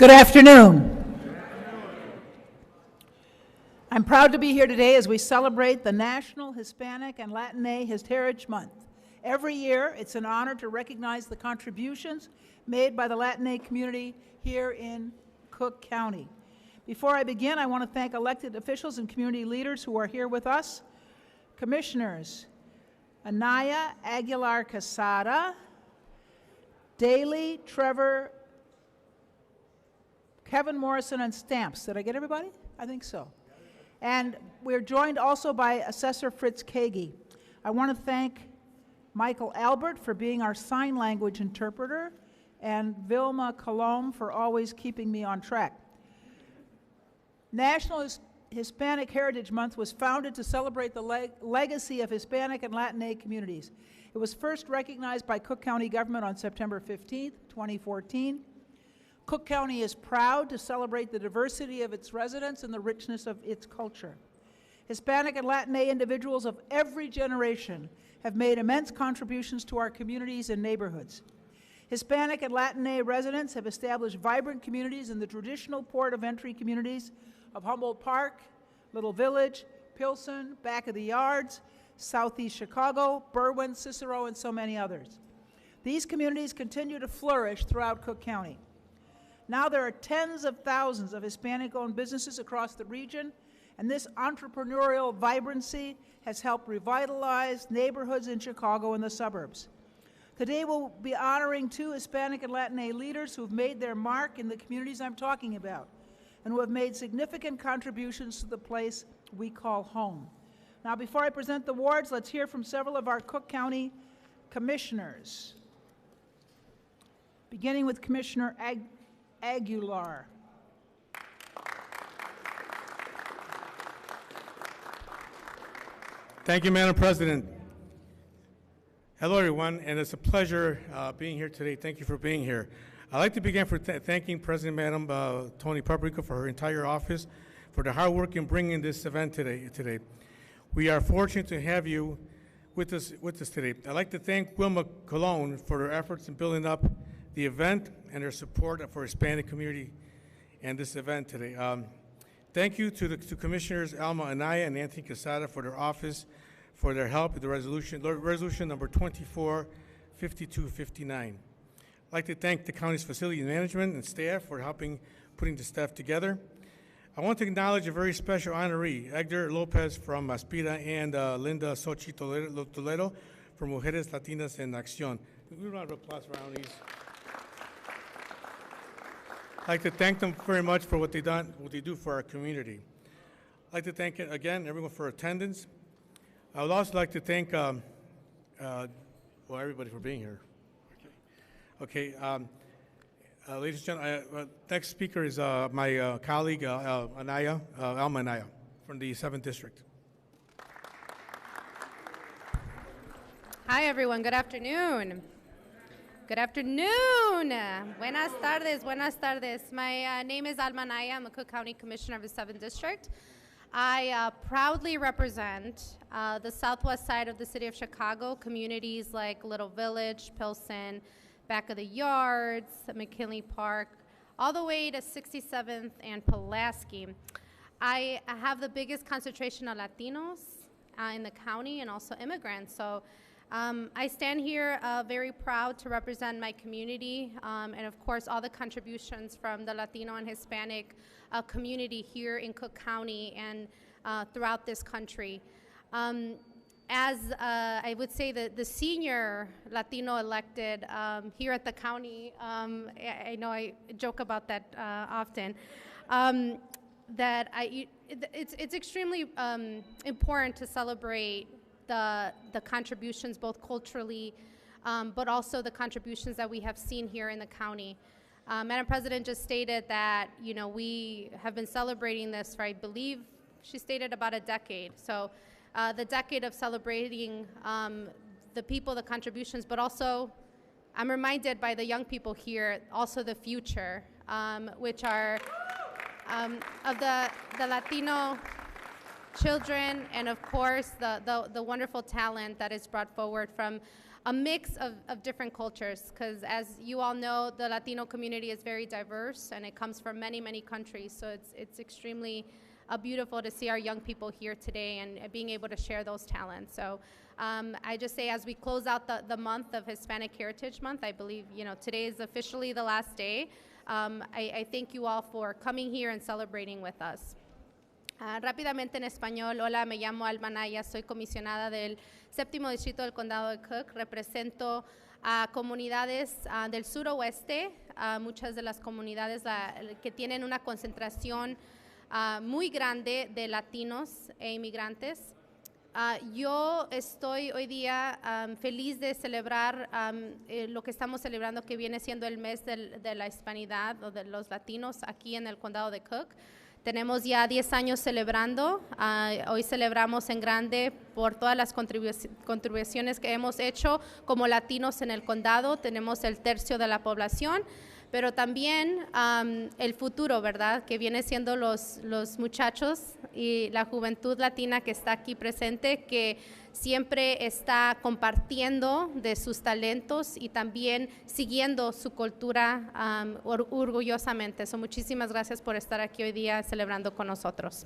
Good afternoon. I'm proud to be here today as we celebrate the National Hispanic and Latine Heritage Month. Every year, it's an honor to recognize the contributions made by the Latine community here in Cook County. Before I begin, I want to thank elected officials and community leaders who are here with us. Commissioners Anaya, Aguilar, Casada, Daly, Trevor, Kevin Morrison, and Stamps. Did I get everybody? I think so. And we're joined also by Assessor Fritz Kagi. I want to thank Michael Albert for being our sign language interpreter, and Vilma Colomb for always keeping me on track. National Hispanic Heritage Month was founded to celebrate the legacy of Hispanic and Latine communities. It was first recognized by Cook County government on September 15, 2014. Cook County is proud to celebrate the diversity of its residents and the richness of its culture. Hispanic and Latine individuals of every generation have made immense contributions to our communities and neighborhoods. Hispanic and Latine residents have established vibrant communities in the traditional port of entry communities of Humboldt Park, Little Village, Pilsen, Back of the Yards, Southeast Chicago, Berwyn, Cicero, and so many others. These communities continue to flourish throughout Cook County. Now there are tens of thousands of Hispanic-owned businesses across the region, and this entrepreneurial vibrancy has helped revitalize neighborhoods in Chicago and the suburbs. Today we'll be honoring two Hispanic and Latine leaders who have made their mark in the communities I'm talking about, and who have made significant contributions to the place we call home. Now, before I present the awards, let's hear from several of our Cook County commissioners. Beginning with Commissioner Aguilar. Thank you, Madam President. Hello, everyone, and it's a pleasure being here today. Thank you for being here. I'd like to begin for thanking President Madam Tony Preckwinkle for her entire office for the hard work in bringing this event today. We are fortunate to have you with us today. I'd like to thank Wilma Colon for her efforts in building up the event and her support for Hispanic community and this event today. Thank you to Commissioners Alma, Anaya, and Anthony Casada for their office, for their help with the resolution number 245259. I'd like to thank the county's facility management and staff for helping putting the staff together. I want to acknowledge a very special honoree, Edgar Lopez from Aspira, and Linda Sochi Toledo from Mujeres Latinas en Acción. Give a round of applause for our honorees. I'd like to thank them very much for what they do for our community. I'd like to thank again everyone for attendance. I would also like to thank everybody for being here. Okay, ladies and gentlemen, next speaker is my colleague Anaya, Alma Anaya from the 7th District. Hi everyone, good afternoon. Good afternoon. Buenas tardes, buenas tardes. My name is Alma Anaya. I'm a Cook County Commissioner of the 7th District. I proudly represent the southwest side of the city of Chicago, communities like Little Village, Pilsen, Back of the Yards, McKinley Park, all the way to 67th and Pulaski. I have the biggest concentration of Latinos in the county and also immigrants. So I stand here very proud to represent my community and of course all the contributions from the Latino and Hispanic community here in Cook County and throughout this country. As I would say the senior Latino elected here at the county, I know I joke about that often, that it's extremely important to celebrate the contributions both culturally, but also the contributions that we have seen here in the county. Madam President just stated that, you know, we have been celebrating this for, I believe she stated, about a decade. So the decade of celebrating the people, the contributions, but also I'm reminded by the young people here, also the future, which are of the Latino children, and of course, the wonderful talent that is brought forward from a mix of different cultures, because as you all know, the Latino community is very diverse, and it comes from many, many countries, so it's extremely beautiful to see our young people here today and being able to share those talents. So I just say, as we close out the month of Hispanic Heritage Month, I believe, today is officially the last day. I thank you all for coming here and celebrating with us. Rápidamente en español, hola, me llamo Alma Anaya, soy comisionada del 7º Distrito del Condado de Cook, represento a comunidades del suroeste, muchas de las comunidades que tienen una concentración muy grande de latinos e inmigrantes. Yo estoy hoy día feliz de celebrar lo que estamos celebrando, que viene siendo el mes de la hispanidad o de los latinos aquí en el Condado de Cook. Tenemos ya 10 años celebrando. Hoy celebramos en grande por todas las contribuciones que hemos hecho como latinos en el condado. Tenemos el tercio de la población, pero también el futuro, ¿verdad? Que viene siendo los muchachos y la juventud latina que está aquí presente, que siempre está compartiendo de sus talentos y también siguiendo su cultura orgullosamente. So, muchísimas gracias por estar aquí hoy día celebrando con nosotros.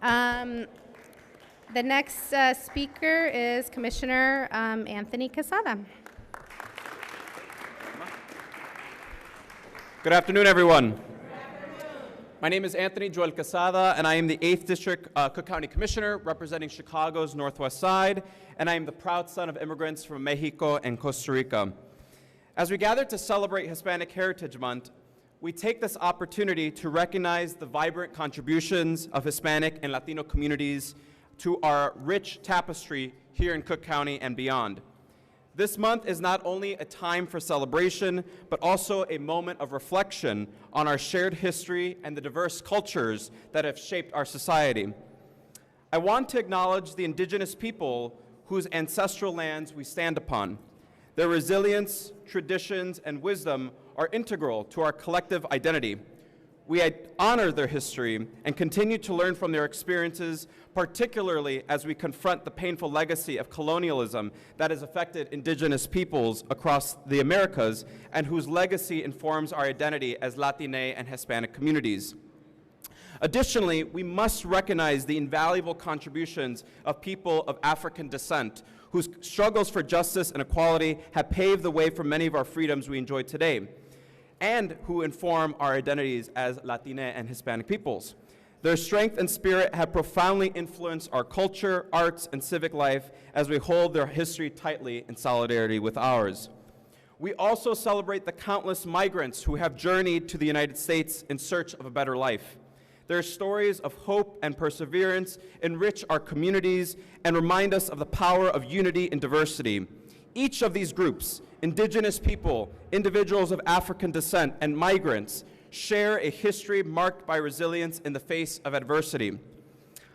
The next speaker is Commissioner Anthony Casada. Good afternoon, everyone. My name is Anthony Joel Casada, and I am the 8th District Cook County Commissioner representing Chicago's Northwest Side, and I am the proud son of immigrants from Mexico and Costa Rica. As we gather to celebrate Hispanic Heritage Month, we take this opportunity to recognize the vibrant contributions of Hispanic and Latino communities to our rich tapestry here in Cook County and beyond. This month is not only a time for celebration, but also a moment of reflection on our shared history and the diverse cultures that have shaped our society. I want to acknowledge the indigenous people whose ancestral lands we stand upon. Their resilience, traditions, and wisdom are integral to our collective identity. We honor their history and continue to learn from their experiences, particularly as we confront the painful legacy of colonialism that has affected indigenous peoples across the Americas and whose legacy informs our identity as Latine and Hispanic communities. Additionally, we must recognize the invaluable contributions of people of African descent whose struggles for justice and equality have paved the way for many of our freedoms we enjoy today, and who inform our identities as Latine and Hispanic peoples. Their strength and spirit have profoundly influenced our culture, arts, and civic life as we hold their history tightly in solidarity with ours. We also celebrate the countless migrants who have journeyed to the United States in search of a better life. Their stories of hope and perseverance enrich our communities and remind us of the power of unity in diversity. Each of these groups, indigenous people, individuals of African descent, and migrants, share a history marked by resilience in the face of adversity.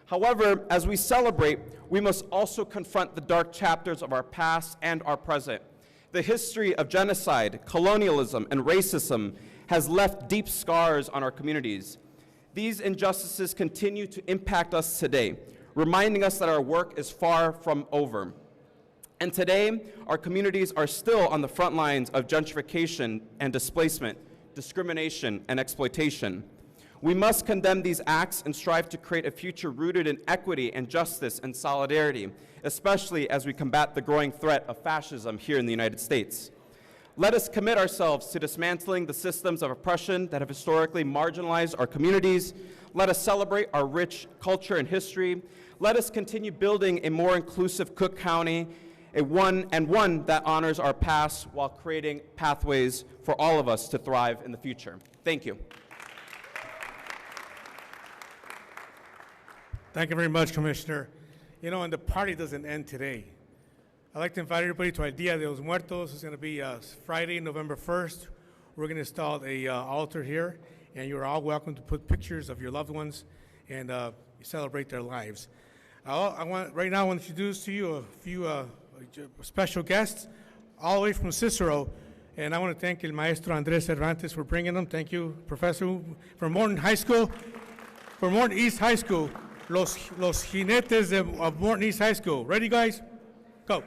However, as we celebrate, we must also confront the dark chapters of our past and our present. The history of genocide, colonialism, and racism has left deep scars on our communities. These injustices continue to impact us today, reminding us that our work is far from over. And today, our communities are still on the front lines of gentrification and displacement, discrimination, and exploitation. We must condemn these acts and strive to create a future rooted in equity and justice and solidarity, especially as we combat the growing threat of fascism here in the United States. Let us commit ourselves to dismantling the systems of oppression that have historically marginalized our communities. Let us celebrate our rich culture and history. Let us continue building a more inclusive Cook County, one that honors our past while creating pathways for all of us to thrive in the future. Thank you. Thank you very much, Commissioner. You know, and the party doesn't end today. I'd like to invite everybody to our Dia de los Muertos. It's going to be Friday, November 1st. We're going to install an altar here, and you're all welcome to put pictures of your loved ones and celebrate their lives. Right now I want to introduce to you a few special guests, all the way from Cicero, and I want to thank El Maestro Andres Cervantes for bringing them. Thank you, Professor, from Morton High School, from Morton East High School. Los Jinetes of Morton East High School. Ready, guys? Go.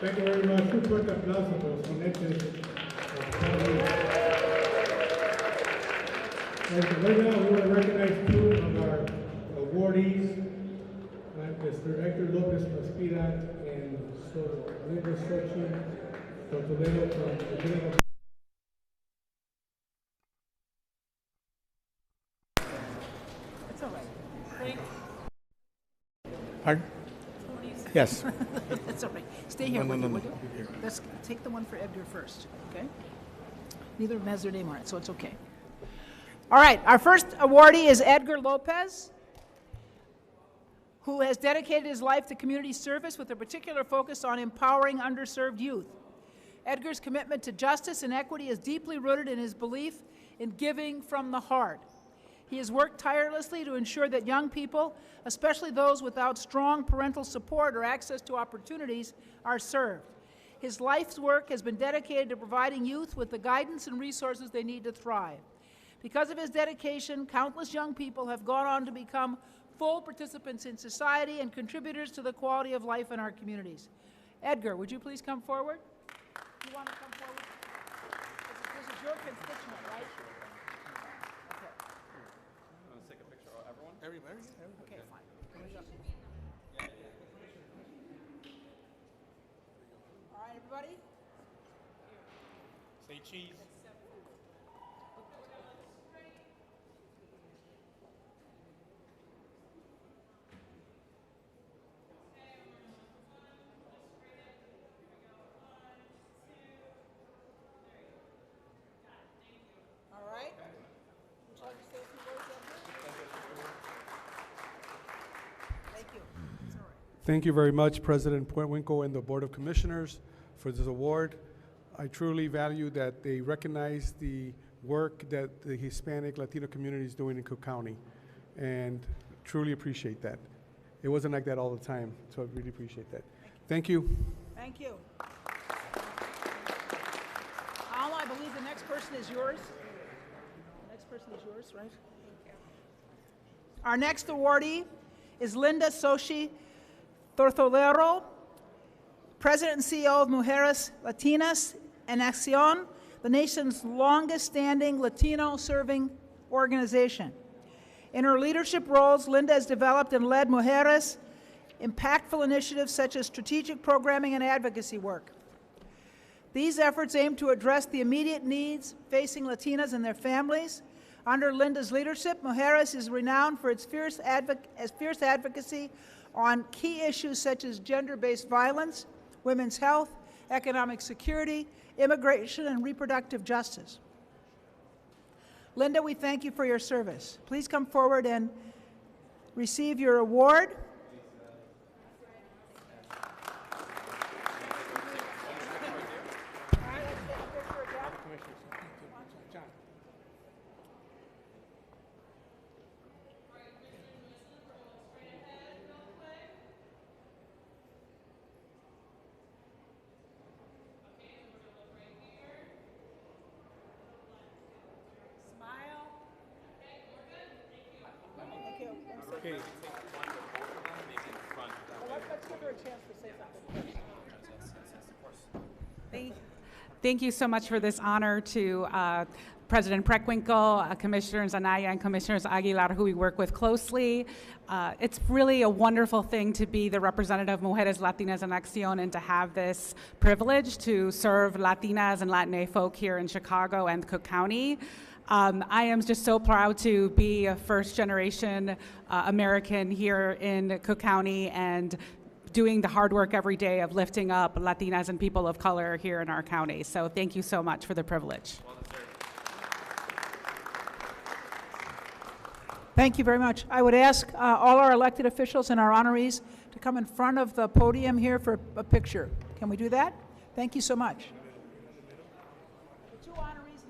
Thank you very much. Un fuerte aplauso por los ponentes. Right now, we want to recognize two of our awardees, Mr. Edgar Lopez from Espira and Linda Sochi from Toledo from Toledo. That's all right. Frank? Pardon? Yes. That's all right. Stay here. No. Would you? Let's take the one for Edgar first, okay? Neither of them has their name on it, so it's okay. All right, our first awardee is Edgar Lopez, who has dedicated his life to community service with a particular focus on empowering underserved youth. Edgar's commitment to justice and equity is deeply rooted in his belief in giving from the heart. He has worked tirelessly to ensure that young people, especially those without strong parental support or access to opportunities, are served. His life's work has been dedicated to providing youth with the guidance and resources they need to thrive. Because of his dedication, countless young people have gone on to become full participants in society and contributors to the quality of life in our communities. Edgar, would you please come forward? You want to come forward? This is your constituent, right? Okay. Let's take a picture of everyone. Everybody? Okay, fine. All right, everybody? Say cheese. All right. Would you like to say Thank you very much, President Preckwinkle and the Board of Commissioners, for this award. I truly value that they recognize the work that the Hispanic Latino community is doing in Cook County, and truly appreciate that. It wasn't like that all the time, so I really appreciate that. Thank you. Thank you. Alma, I believe the next person is yours. The next person is yours, right? Our next awardee is Linda Soshi Tortolero, President and CEO of Mujeres Latinas en Acción, the nation's longest-standing Latino-serving organization. In her leadership roles, Linda has developed and led Mujeres impactful initiatives such as strategic programming and advocacy work. These efforts aim to address the immediate needs facing Latinas and their families. Under Linda's leadership, Mujeres is renowned for its fierce advocacy on key issues such as gender-based violence, women's health, economic security, immigration, and reproductive justice. Linda, we thank you for your service. Please come forward and receive your award. Okay. Let's give her a chance to say something. Thank you so much for this honor to President Preckwinkle, Commissioners Anaya and Commissioners Aguilar, who we work with closely. It's really a wonderful thing to be the representative of Mujeres Latinas en Acción and to have this privilege to serve Latinas and Latina folk here in Chicago and Cook County. I am just so proud to be a first-generation American here in Cook County and doing the hard work every day of lifting up Latinas and people of color here in our county. So thank you so much for the privilege. Thank you very much. I would ask all our elected officials and our honorees to come in front of the podium here for a picture. Can we do that? Thank you so much. The two honorees